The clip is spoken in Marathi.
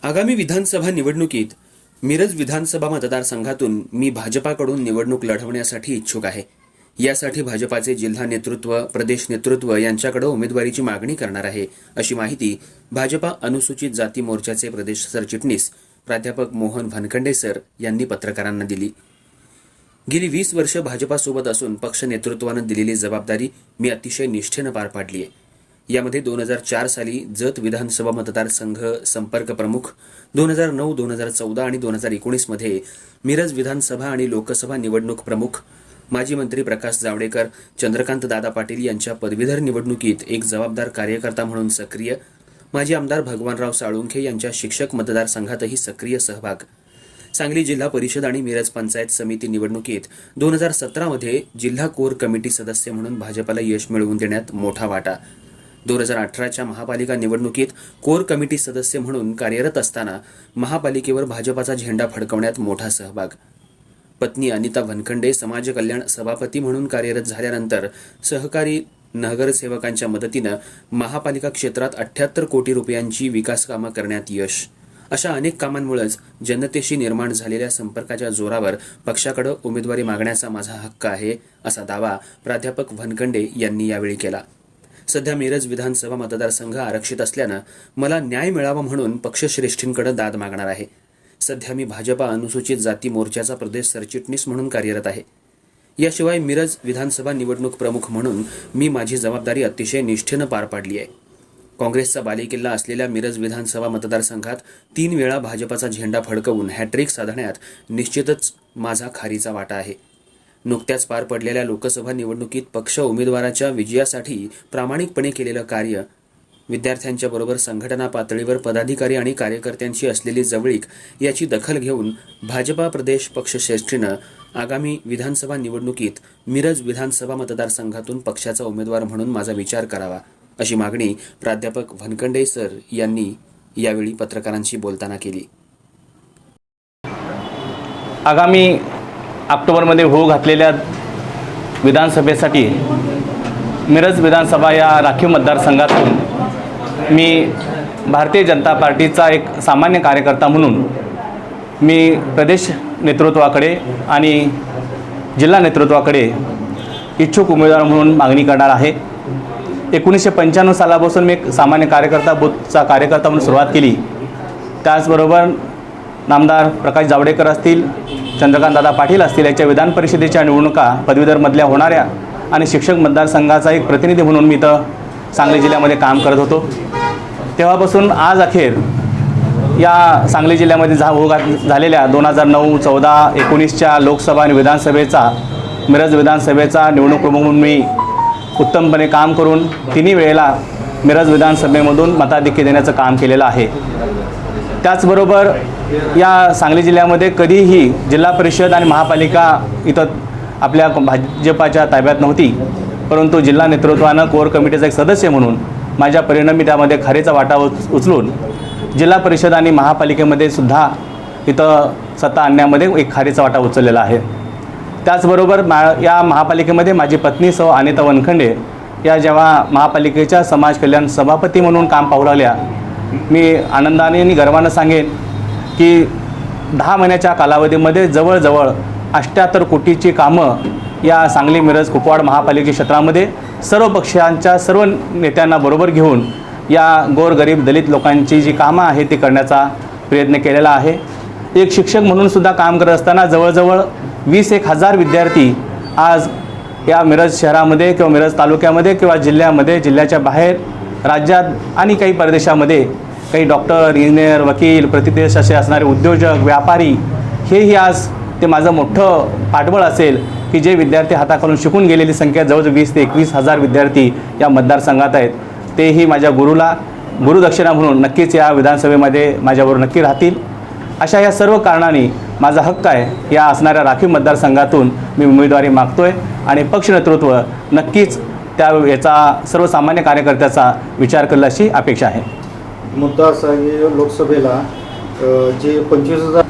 आगामी विधानसभा निवडणुकीत मिरज विधानसभा मतदारसंघातून मी भाजपाकडून निवडणूक लढवण्यासाठी इच्छुक आहे। यासाठी भाजपाचे जिल्हा नेतृत्व, प्रदेश नेतृत्व यांच्याकडे उमेदवारीची मागणी करणार आहे, अशी माहिती भाजपा अनुसूचित जाती मोर्चाचे प्रदेश सरचिटणीस प्राध्यापक मोहन भनखंडे सर यांनी पत्रकारांना दिली। गेली 20 वर्ष भाजपासोबत असून पक्ष नेतृत्वाने दिलेली जबाबदारी मी अतिशय निष्ठेने पार पाडली आहे। यामध्ये 2004 साली जत विधानसभा मतदारसंघ संपर्क प्रमुख, 2009, 2014 आणि 2019 मध्ये मिरज विधानसभा आणि लोकसभा निवडणूक प्रमुख, माजी मंत्री प्रकाश जावडेकर, चंद्रकांत दादा पाटील यांच्या पदवीधर निवडणुकीत एक जबाबदार कार्यकर्ता म्हणून सक्रिय, माजी आमदार भगवानराव साळुंखे यांच्या शिक्षक मतदारसंघातही सक्रिय सहभाग, सांगली जिल्हा परिषद आणि मिरज पंचायत समिती निवडणुकीत 2017 मध्ये जिल्हा कोर कमिटी सदस्य म्हणून भाजपाला यश मिळवून देण्यात मोठा वाटा, 2018च्या महापालिका निवडणुकीत कोर कमिटी सदस्य म्हणून कार्यरत असताना महापालिकेवर भाजपाचा झेंडा फडकवण्यात मोठा सहभाग, पत्नी अनिता भनखंडे समाज कल्याण सभापती म्हणून कार्यरत झाल्यानंतर सहकारी नगरसेवकांच्या मदतीने महापालिका क्षेत्रात 78 कोटी रुपयांची विकास कामे करण्यात यश, अशा अनेक कामांमुळेच जनतेशी निर्माण झालेल्या संपर्काच्या जोरावर पक्षाकडे उमेदवारी मागण्याचा माझा हक्क आहे, असा दावा प्राध्यापक भनखंडे यांनी यावेळी केला। सध्या मिरज विधानसभा मतदारसंघ आरक्षित असल्याने मला न्याय मिळावा म्हणून पक्षश्रेष्ठींकडे दाद मागणार आहे। सध्या मी भाजपा अनुसूचित जाती मोर्चाचा प्रदेश सरचिटणीस म्हणून कार्यरत आहे। याशिवाय मिरज विधानसभा निवडणूक प्रमुख म्हणून मी माझी जबाबदारी अतिशय निष्ठेने पार पाडली आहे। काँग्रेसचा बालेकिल्ला असलेल्या मिरज विधानसभा मतदारसंघात 3 वेळा भाजपाचा झेंडा फडकवून हॅट्रिक साधण्यात निश्चितच माझा खारीचा वाटा आहे। नुकत्याच पार पडलेल्या लोकसभा निवडणुकीत पक्ष उमेदवाराच्या विजयासाठी प्रामाणिकपणे केलेलं कार्य, विद्यार्थ्यांच्या बरोबर संघटना पातळीवर पदाधिकारी आणि कार्यकर्त्यांची असलेली जवळीक याची दखल घेऊन भाजपा प्रदेश पक्षश्रेष्ठीनं आगामी विधानसभा निवडणुकीत मिरज विधानसभा मतदारसंघातून पक्षाचा उमेदवार म्हणून माझा विचार करावा, अशी मागणी प्राध्यापक भनखंडे सर यांनी यावेळी पत्रकारांशी बोलताना केली। आगामी ऑक्टोबरमध्ये होऊ घातलेल्या विधानसभेसाठी मिरज विधानसभा या राखीव मतदारसंघातून मी भारतीय जनता पार्टीचा एक सामान्य कार्यकर्ता म्हणून मी प्रदेश नेतृत्वाकडे आणि जिल्हा नेतृत्वाकडे इच्छुक उमेदवार म्हणून मागणी करणार आहे। 1995 सालापासून मी एक सामान्य बूथचा कार्यकर्ता म्हणून सुरुवात केली। त्याचबरोबर नामदार प्रकाश जावडेकर असतील, चंद्रकांतदादा पाटील असतील याच्या विधान परिषदेच्या निवडणुका पदवीधरमधल्या होणाऱ्या आणि शिक्षक मतदारसंघाचा एक प्रतिनिधी म्हणून मी इथं सांगली जिल्ह्यामध्ये काम करत होतो। तेव्हापासून आज अखेर या सांगली जिल्ह्यामध्ये झालेल्या 2009, 14, 19च्या लोकसभा आणि विधानसभेचा मिरज विधानसभेचा निवडणूक प्रमुख म्हणून मी उत्तमपणे काम करून 3 वेळेला मिरज विधानसभेमधून मताधिक्य देण्याचं काम केलेलं आहे। त्याचबरोबर या सांगली जिल्ह्यामध्ये कधीही जिल्हा परिषद आणि महापालिका इथं आपल्या भाजपाच्या ताब्यात नव्हती, परंतु जिल्हा नेतृत्वानं कोर कमिटीचा एक सदस्य म्हणून माझ्या परिणामी त्यामध्ये खारीचा वाटा उचलून जिल्हा परिषद आणि महापालिकेमध्ये सुद्धा इथं सत्ता आणण्यामध्ये एक खारीचा वाटा उचललेला आहे। त्याचबरोबर या महापालिकेमध्ये माझी पत्नी सौ अनिता भनखंडे या जेव्हा महापालिकेच्या समाज कल्याण सभापती म्हणून काम पाहू लागल्या, मी आनंदाने आणि गर्वानं सांगेन की 10 महिन्याच्या कालावधीमध्ये जवळजवळ 78 कोटीची कामं या सांगली मिरज कुपवाड महापालिका क्षेत्रामध्ये सर्व पक्षांच्या सर्व नेत्यांना बरोबर घेऊन या गोरगरीब दलित लोकांची जी कामं आहेत ती करण्याचा प्रयत्न केलेला आहे। एक शिक्षक म्हणून सुद्धा काम करत असताना जवळजवळ 20,000 विद्यार्थी आज या मिरज शहरामध्ये किंवा मिरज तालुक्यामध्ये किंवा जिल्ह्यामध्ये, जिल्ह्याच्या बाहेर, राज्यात आणि काही परदेशामध्ये काही डॉक्टर, इंजिनियर, वकील, प्रतिदेश असे असणारे उद्योजक, व्यापारी, हेही आज ते माझं मोठं पाठबळ असेल की जे विद्यार्थी हाताखालून शिकून गेलेली संख्या जवळजवळ 20,000 ते 21,000 विद्यार्थी या मतदारसंघात आहेत। तेही माझ्या गुरुदक्षिणा म्हणून नक्कीच या विधानसभेमध्ये माझ्याबरोबर नक्की राहतील। अशा या सर्व कारणांनी माझा हक्क आहे या असणाऱ्या राखीव मतदारसंघातून मी उमेदवारी मागतोय आणि पक्ष नेतृत्व नक्कीच त्या याचा सर्वसामान्य कार्यकर्त्याचा विचार करेल अशी अपेक्षा आहे। मुद्दा असा आहे लोकसभेला जे 25,000